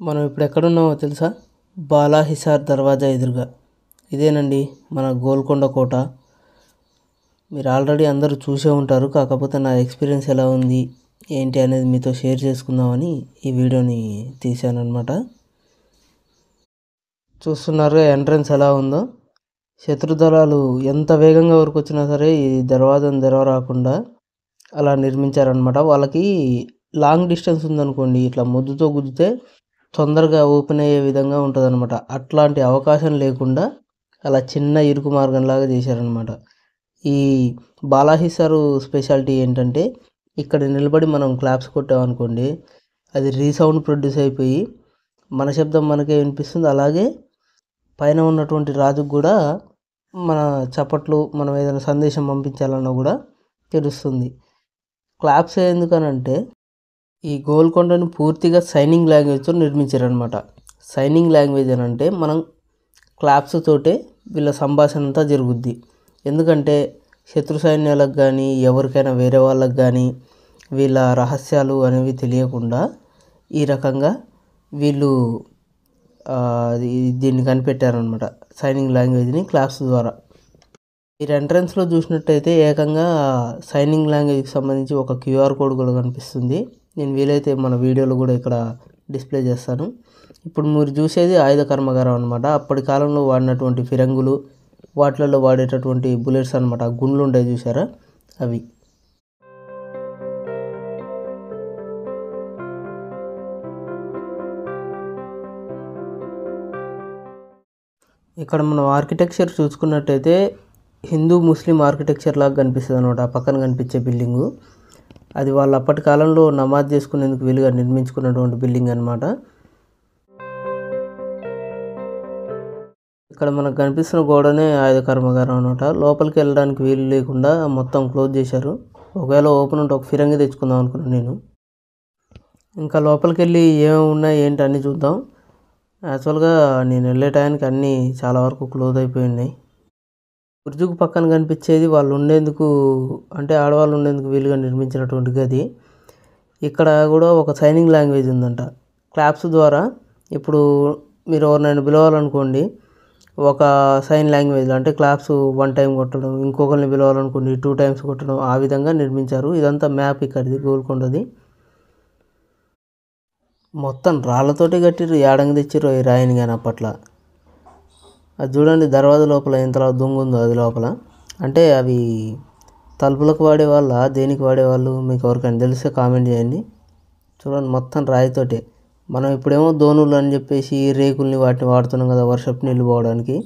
మనం ఇప్పుడు ఎక్కడున్నామో తెలుసా? బాలాహిసార్ దర్వాజా ఎదురుగా. ఇదేనండి మన గోల్కొండ కోట. మీరు ఆల్రెడీ అందరూ చూసే ఉంటారు. కాకపోతే నా ఎక్స్పీరియన్స్ ఎలా ఉంది ఏంటి అనేది మీతో షేర్ చేసుకుందామని ఈ వీడియోని తీశానన్నమాట. చూస్తున్నారుగా ఎంట్రన్స్ ఎలా ఉందో. శత్రుదళాలు ఎంత వేగంగా వరకు వచ్చినా సరే ఈ దర్వాజాను తెరవరాకుండా అలా నిర్మించారనమాట. వాళ్ళకి లాంగ్ డిస్టెన్స్ ఉందనుకోండి, ఇట్లా ముద్దుతో గుద్దితే తొందరగా ఓపెన్ అయ్యే విధంగా ఉంటుందన్నమాట. అట్లాంటి అవకాశం లేకుండా అలా చిన్న ఇరుకు మార్గంలాగా చేశారనమాట. ఈ బాలాహిసారు స్పెషాలిటీ ఏంటంటే, ఇక్కడ నిలబడి మనం క్లాప్స్ కొట్టామనుకోండి, అది రీసౌండ్ ప్రొడ్యూస్ అయిపోయి మన శబ్దం మనకే వినిపిస్తుంది. అలాగే పైన ఉన్నటువంటి రాజుకు కూడా మన చప్పట్లు, మనం ఏదైనా సందేశం పంపించాలన్నా కూడా తెలుస్తుంది. క్లాప్స్ ఎందుకనంటే, ఈ గోల్కొండను పూర్తిగా సైనింగ్ లాంగ్వేజ్తో నిర్మించారనమాట. సైనింగ్ లాంగ్వేజ్ అని అంటే మనం క్లాప్స్ తోటే వీళ్ళ సంభాషణ అంతా జరుగుద్ది. ఎందుకంటే శత్రు సైన్యాలకు కానీ ఎవరికైనా వేరే వాళ్ళకి కానీ వీళ్ళ రహస్యాలు అనేవి తెలియకుండా ఈ రకంగా వీళ్ళు దీన్ని కనిపెట్టారనమాట, సైనింగ్ లాంగ్వేజ్ని క్లాప్స్ ద్వారా. మీరు ఎంట్రన్స్లో చూసినట్టయితే ఏకంగా సైనింగ్ లాంగ్వేజ్కి సంబంధించి ఒక క్యూఆర్ కోడ్ కూడా కనిపిస్తుంది. నేను వీలైతే మన వీడియోలో కూడా ఇక్కడ డిస్ప్లే చేస్తాను. ఇప్పుడు మీరు చూసేది ఆయుధ కర్మాగారం అనమాట. అప్పటి కాలంలో వాడినటువంటి ఫిరంగులు, వాటిలలో వాడేటటువంటి బుల్లెట్స్ అనమాట. గుండ్లు ఉంటాయి చూసారా, అవి. ఇక్కడ మనం ఆర్కిటెక్చర్ చూసుకున్నట్టయితే హిందూ ముస్లిం ఆర్కిటెక్చర్ లాగా కనిపిస్తుంది అనమాట. ఆ పక్కన కనిపించే బిల్డింగు అది వాళ్ళు అప్పటి కాలంలో నమాజ్ చేసుకునేందుకు వీలుగా నిర్మించుకున్నటువంటి బిల్డింగ్ అనమాట. ఇక్కడ మనకు కనిపిస్తున్న గోడనే ఆయుధ కర్మాగారం అనమాట. లోపలికి వెళ్ళడానికి వీలు లేకుండా మొత్తం క్లోజ్ చేశారు. ఒకవేళ ఓపెన్ ఉంటే ఒక ఫిరంగి తెచ్చుకుందాం అనుకున్నాను నేను. ఇంకా లోపలికి వెళ్ళి ఏమేమి ఉన్నాయి ఏంటి అన్నీ చూద్దాం. యాక్చువల్గా నేను వెళ్ళే టైంకి అన్నీ చాలా వరకు క్లోజ్ అయిపోయి ఉన్నాయి. బుర్జుకు పక్కన కనిపించేది వాళ్ళు ఉండేందుకు, అంటే ఆడవాళ్ళు ఉండేందుకు వీలుగా నిర్మించినటువంటి గది. ఇక్కడ కూడా ఒక సైనింగ్ లాంగ్వేజ్ ఉందంట. క్లాప్స్ ద్వారా ఇప్పుడు మీరు ఎవరినైనా పిలవాలనుకోండి, ఒక సైన్ లాంగ్వేజ్లో అంటే క్లాప్స్ 1 టైం కొట్టడం, ఇంకొకరిని పిలవాలనుకోండి 2 టైమ్స్ కొట్టడం, ఆ విధంగా నిర్మించారు. ఇదంతా మ్యాప్ ఇక్కడిది, గోల్కొండది. మొత్తం రాళ్ళతోటి కట్టిర్రు, ఏడంగా తెచ్చిర్రు ఈ రాయిని కానీ అప్పట్లో. అది చూడండి, దర్వాజా లోపల ఎంతలా దొంగ ఉందో అది లోపల. అంటే అవి తలుపులకు వాడేవాళ్ళ, దేనికి వాడేవాళ్ళు మీకు ఎవరికైనా తెలిస్తే కామెంట్ చేయండి. చూడండి, మొత్తం రాయితోటే. మనం ఇప్పుడేమో దోణులు అని చెప్పేసి రేకుల్ని వాటిని వాడుతున్నాం కదా వర్షపు నీళ్ళు పోవడానికి.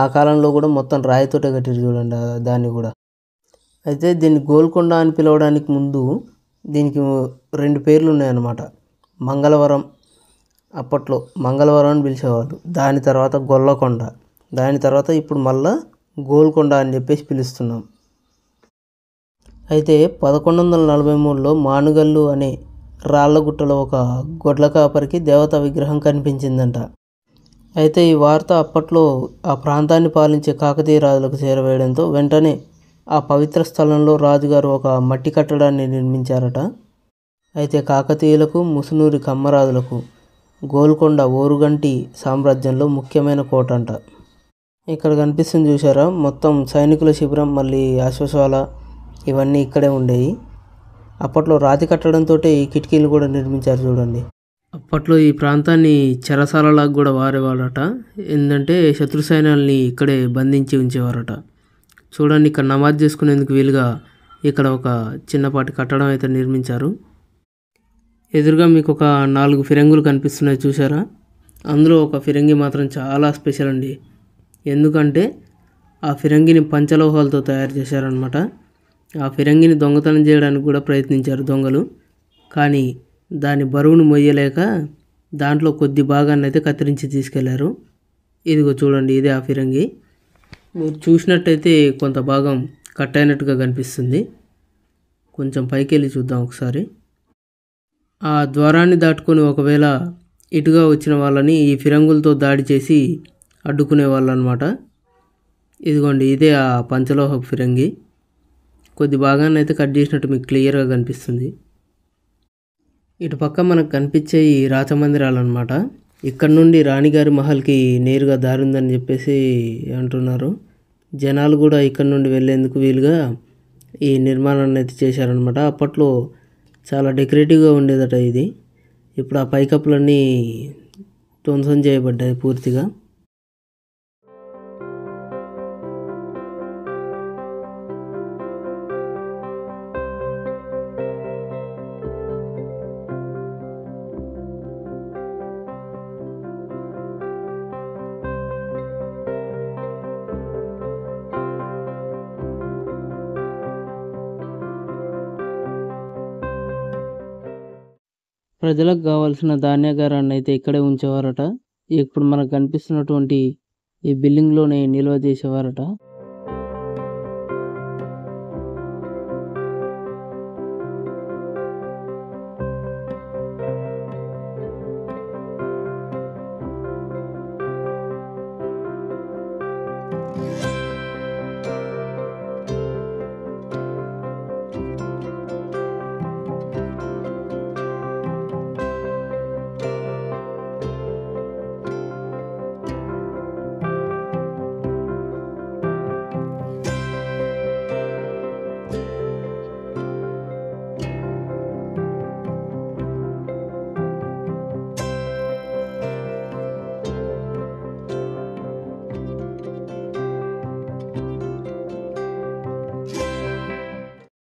ఆ కాలంలో కూడా మొత్తం రాయితోటే కట్టిరు చూడండి దాన్ని కూడా. అయితే దీన్ని గోల్కొండ అని పిలవడానికి ముందు దీనికి 2 పేర్లు ఉన్నాయన్నమాట. మంగళవరం, అప్పట్లో మంగళవరం అని పిలిచేవాళ్ళు. దాని తర్వాత గొల్లకొండ, దాని తర్వాత ఇప్పుడు మళ్ళా గోల్కొండ అని చెప్పేసి పిలుస్తున్నాం. అయితే 1143లో మానుగల్లు అనే రాళ్లగుట్టలో ఒక గొడ్ల కాపరికి దేవతా విగ్రహం కనిపించిందంట. అయితే ఈ వార్త అప్పట్లో ఆ ప్రాంతాన్ని పాలించే కాకతీయ రాజులకు చేరవేయడంతో వెంటనే ఆ పవిత్ర స్థలంలో రాజుగారు ఒక మట్టి కట్టడాన్ని నిర్మించారట. అయితే కాకతీయులకు, ముసునూరి కమ్మరాజులకు గోల్కొండ ఓరుగంటి సామ్రాజ్యంలో ముఖ్యమైన కోట అంట. ఇక్కడ కనిపిస్తుంది చూసారా, మొత్తం సైనికుల శిబిరం, మళ్ళీ అశ్వశాల, ఇవన్నీ ఇక్కడే ఉండేవి. అప్పట్లో రాతి కట్టడంతో ఈ కిటికీలు కూడా నిర్మించారు చూడండి. అప్పట్లో ఈ ప్రాంతాన్ని చెరసాలలాగా కూడా వాడేవాళ్ళట. ఏంటంటే శత్రు సైన్యాల్ని ఇక్కడే బంధించి ఉంచేవారట. చూడండి, ఇక్కడ నమాజ్ చేసుకునేందుకు వీలుగా ఇక్కడ ఒక చిన్నపాటి కట్టడం అయితే నిర్మించారు. ఎదురుగా మీకు ఒక 4 ఫిరంగులు కనిపిస్తున్నాయి చూసారా. అందులో ఒక ఫిరంగి మాత్రం చాలా స్పెషల్ అండి. ఎందుకంటే ఆ ఫిరంగిని పంచలోహాలతో తయారు చేశారనమాట. ఆ ఫిరంగిని దొంగతనం చేయడానికి కూడా ప్రయత్నించారు దొంగలు. కానీ దాని బరువును మొయ్యలేక దాంట్లో కొద్ది భాగాన్ని అయితే కత్తిరించి తీసుకెళ్లారు. ఇదిగో చూడండి, ఇదే ఆ ఫిరంగి. మీరు చూసినట్టయితే కొంత భాగం కట్ అయినట్టుగా కనిపిస్తుంది. కొంచెం పైకి వెళ్ళి చూద్దాం ఒకసారి. ఆ ద్వారాన్ని దాటుకొని ఒకవేళ ఇటుగా వచ్చిన వాళ్ళని ఈ ఫిరంగులతో దాడి చేసి అడ్డుకునే వాళ్ళు అనమాట. ఇదిగోండి, ఇదే ఆ పంచలోహ ఫిరంగి. కొద్ది భాగాన్ని అయితే కట్ చేసినట్టు మీకు క్లియర్గా కనిపిస్తుంది. ఇటు పక్క మనకు కనిపించే ఈ రాచమందిరాలు అనమాట. ఇక్కడ నుండి రాణిగారి మహల్కి నేరుగా దారి ఉందని చెప్పేసి అంటున్నారు. జనాలు కూడా ఇక్కడ నుండి వెళ్ళేందుకు వీలుగా ఈ నిర్మాణాన్ని అయితే చేశారనమాట. అప్పట్లో చాలా డెకరేటివ్గా ఉండేదట ఇది. ఇప్పుడు ఆ పైకప్పులన్నీ ధ్వంసం చేయబడ్డాయి పూర్తిగా. ప్రజలకు కావాల్సిన ధాన్యాగారాన్ని అయితే ఇక్కడే ఉంచేవారట. ఇప్పుడు మనకు కనిపిస్తున్నటువంటి ఈ బిల్డింగ్లోనే నిల్వ చేసేవారట.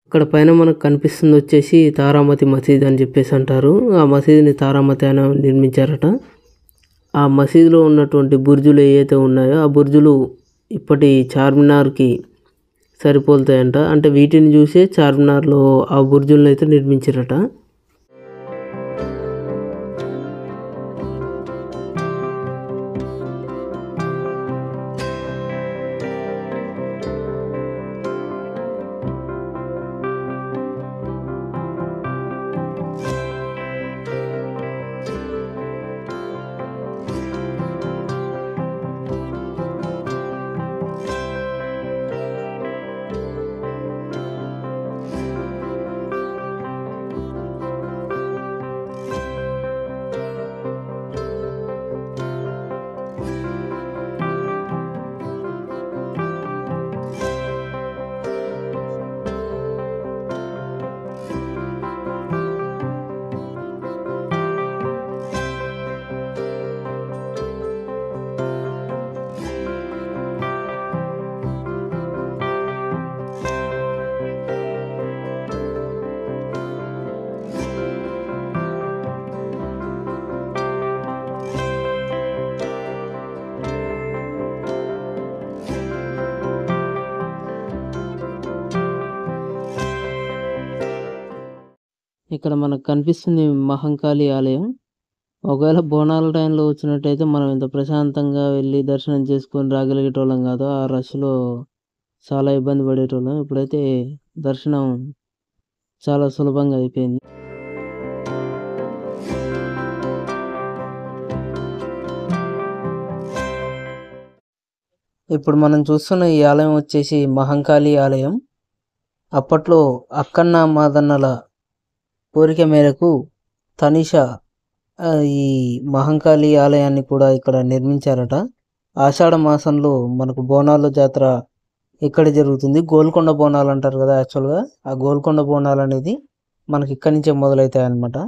ఇక్కడ పైన మనకు కనిపిస్తుంది వచ్చేసి తారామతి మసీద్ అని చెప్పేసి అంటారు. ఆ మసీదుని తారామతి అని నిర్మించారట. ఆ మసీదులో ఉన్నటువంటి బుర్జులు ఏవైతే ఉన్నాయో ఆ బుర్జులు ఇప్పటి చార్మినార్కి సరిపోతాయంట. అంటే వీటిని చూసే చార్మినార్లో ఆ బుర్జులను అయితే నిర్మించారట. ఇక్కడ మనకు కనిపిస్తుంది మహంకాళి ఆలయం. ఒకవేళ బోనాల టైంలో వచ్చినట్టయితే మనం ఇంత ప్రశాంతంగా వెళ్ళి దర్శనం చేసుకొని రాగలిగేటోళ్ళం కాదు. ఆ రష్లో చాలా ఇబ్బంది పడేటోళ్ళం. ఇప్పుడైతే దర్శనం చాలా సులభంగా అయిపోయింది. ఇప్పుడు మనం చూస్తున్న ఈ ఆలయం వచ్చేసి మహంకాళి ఆలయం. అప్పట్లో అక్కన్న మాదన్నల కోరిక మేరకు తనిషా ఈ మహంకాళి ఆలయాన్ని కూడా ఇక్కడ నిర్మించారట. ఆషాఢ మాసంలో మనకు బోనాల జాతర ఇక్కడ జరుగుతుంది. గోల్కొండ బోనాలు అంటారు కదా, యాక్చువల్గా ఆ గోల్కొండ బోనాలు అనేది మనకి ఇక్కడి నుంచే మొదలవుతాయి అన్నమాట.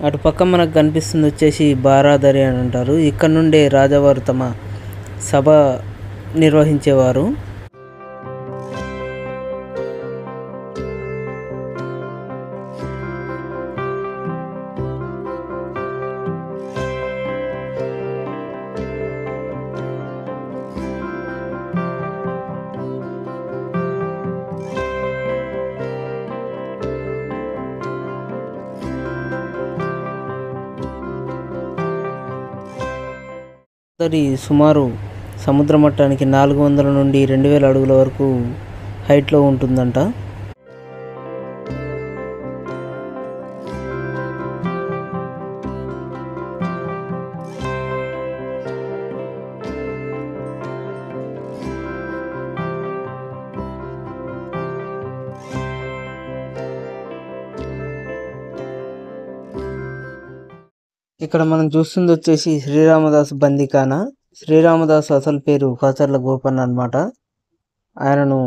అటు పక్క మనకు కనిపిస్తుంది వచ్చేసి బారాదరి అని అంటారు. ఇక్కడ నుండే రాజావారు తమ సభ నిర్వహించేవారు. సుమారు సముద్ర మట్టానికి 400 నుండి 2000 అడుగుల వరకు హైట్లో ఉంటుందంట. ఇక్కడ మనం చూస్తుంది వచ్చేసి శ్రీరామదాసు బందీఖానా. శ్రీరామదాసు అసలు పేరు కాచర్ల గోపన్న అనమాట. ఆయనను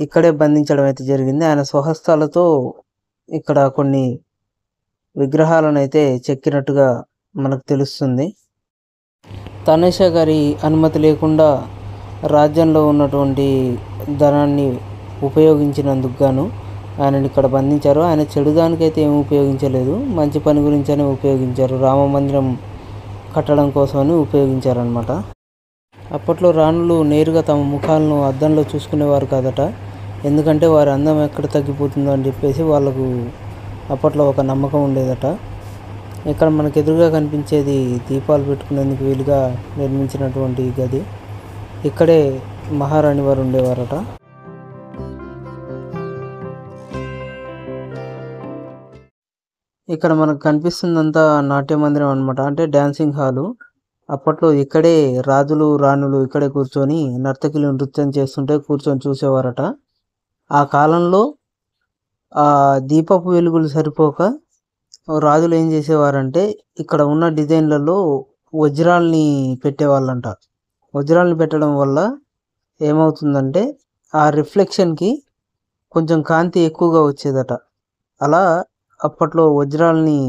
ఇక్కడే బంధించడం అయితే జరిగింది. ఆయన స్వహస్తాలతో ఇక్కడ కొన్ని విగ్రహాలను అయితే చెక్కినట్టుగా మనకు తెలుస్తుంది. తనేషా గారి అనుమతి లేకుండా రాజ్యంలో ఉన్నటువంటి ధనాన్ని ఉపయోగించినందుకు గాను ఆయనని ఇక్కడ బంధించారు. ఆయన చెడుదానికైతే ఏమి ఉపయోగించలేదు, మంచి పని గురించనే ఉపయోగించారు. రామ మందిరం కట్టడం కోసమని ఉపయోగించారనమాట. అప్పట్లో రాణులు నేరుగా తమ ముఖాలను అద్దంలో చూసుకునేవారు కాదట. ఎందుకంటే వారి అందం ఎక్కడ తగ్గిపోతుందో అని చెప్పేసి వాళ్ళకు అప్పట్లో ఒక నమ్మకం ఉండేదట. ఇక్కడ మనకు ఎదురుగా కనిపించేది దీపాలు పెట్టుకునేందుకు వీలుగా నిర్మించినటువంటి గది. ఇక్కడే మహారాణి వారు ఉండేవారట. ఇక్కడ మనకు కనిపిస్తుందంతా నాట్య మందిరం అనమాట, అంటే డ్యాన్సింగ్ హాలు. అప్పట్లో ఇక్కడే రాజులు రాణులు ఇక్కడే కూర్చొని నర్తకిలు నృత్యం చేస్తుంటే కూర్చొని చూసేవారట. ఆ కాలంలో ఆ దీపపు వెలుగులు సరిపోక రాజులు ఏం చేసేవారంటే ఇక్కడ ఉన్న డిజైన్లలో వజ్రాల్ని పెట్టేవాళ్ళంట. వజ్రాల్ని పెట్టడం వల్ల ఏమవుతుందంటే ఆ రిఫ్లెక్షన్కి కొంచెం కాంతి ఎక్కువగా వచ్చేదట. అలా అప్పట్లో వజ్రాల్ని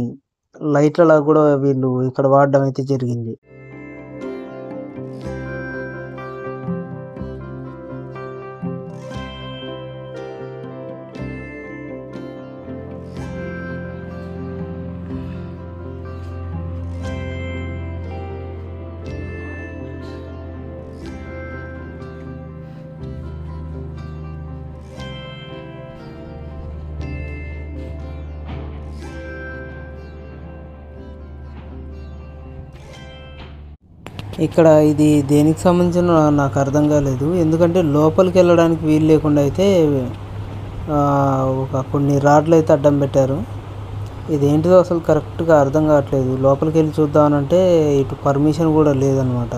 లైట్లలా కూడా వీళ్ళు ఇక్కడ వాడడం అయితే జరిగింది. ఇక్కడ ఇది దేనికి సంబంధించిన నాకు అర్థం కాలేదు. ఎందుకంటే లోపలికి వెళ్ళడానికి వీలు లేకుండా అయితే ఒక కొన్ని రాడ్లు అయితే అడ్డం పెట్టారు. ఇదేంటిదో అసలు కరెక్ట్గా అర్థం కావట్లేదు. లోపలికి వెళ్ళి చూద్దామనంటే ఇటు పర్మిషన్ కూడా లేదనమాట.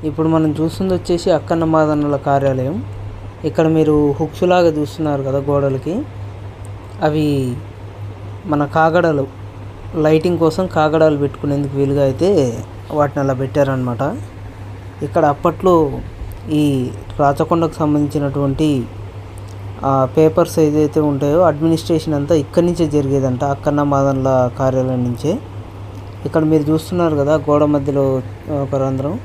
ఇప్పుడు మనం చూస్తుంది వచ్చేసి అక్కన్న మాదన్నల కార్యాలయం. ఇక్కడ మీరు హుక్స్ లాగా చూస్తున్నారు కదా గోడలకి, అవి మన కాగడాలు, లైటింగ్ కోసం కాగడాలు పెట్టుకునేందుకు వీలుగా అయితే వాటిని అలా పెట్టారనమాట. ఇక్కడ అప్పట్లో ఈ రాచకొండకు సంబంధించినటువంటి పేపర్స్ ఏదైతే ఉంటాయో అడ్మినిస్ట్రేషన్ అంతా ఇక్కడి నుంచే జరిగేదంట, అక్కన్న మాదన్నల కార్యాలయం నుంచే. ఇక్కడ మీరు చూస్తున్నారు కదా గోడ మధ్యలో ఒక రంధ్రం,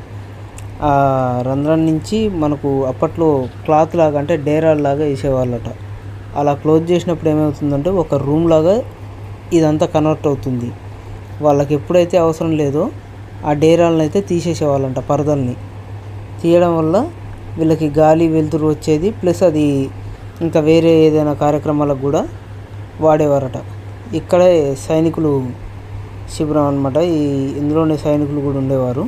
ఆ రంధ్రం నుంచి మనకు అప్పట్లో క్లాత్ లాగా అంటే డేరాల్ లాగా వేసేవాళ్ళట. అలా క్లోజ్ చేసినప్పుడు ఏమవుతుందంటే ఒక రూమ్ లాగా ఇదంతా కన్వర్ట్ అవుతుంది. వాళ్ళకి ఎప్పుడైతే అవసరం లేదో ఆ డేరాలను అయితే తీసేసేవాళ్ళంట. పరదల్ని తీయడం వల్ల వీళ్ళకి గాలి వెలుతురు వచ్చేది, ప్లస్ అది ఇంకా వేరే ఏదైనా కార్యక్రమాలకు కూడా వాడేవారట. ఇక్కడే సైనికులు శిబిరం అనమాట. ఇందులోనే సైనికులు కూడా ఉండేవారు.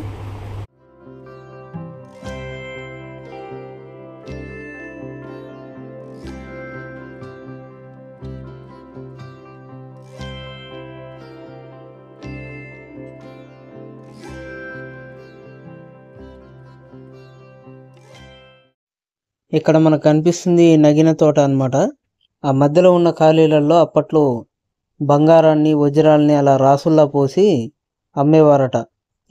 ఇక్కడ మనకు కనిపిస్తుంది నగిన తోట అనమాట. ఆ మధ్యలో ఉన్న ఖాళీలలో అప్పట్లో బంగారాన్ని వజ్రాల్ని అలా రాసుల్లా పోసి అమ్మేవారట.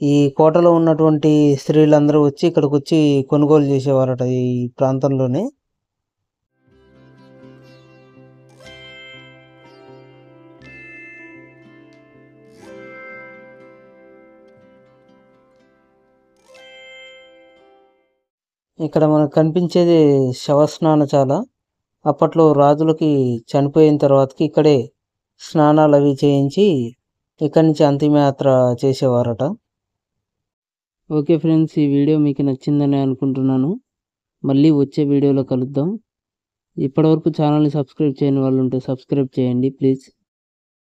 ఈ కోటలో ఉన్నటువంటి స్త్రీలందరూ వచ్చి ఇక్కడికి వచ్చి కొనుగోలు చేసేవారట ఈ ప్రాంతంలోనే. ఇక్కడ మనకు కనిపించేది శవస్నానశాల. అప్పట్లో రాజులకి చనిపోయిన తర్వాతకి ఇక్కడే స్నానాలు అవి చేయించి ఇక్కడి నుంచి అంతిమయాత్ర చేసేవారట. ఓకే ఫ్రెండ్స్, ఈ వీడియో మీకు నచ్చిందని అనుకుంటున్నాను. మళ్ళీ వచ్చే వీడియోలో కలుద్దాం. ఇప్పటివరకు ఛానల్ని సబ్స్క్రైబ్ చేయని వాళ్ళు ఉంటే సబ్స్క్రైబ్ చేయండి ప్లీజ్.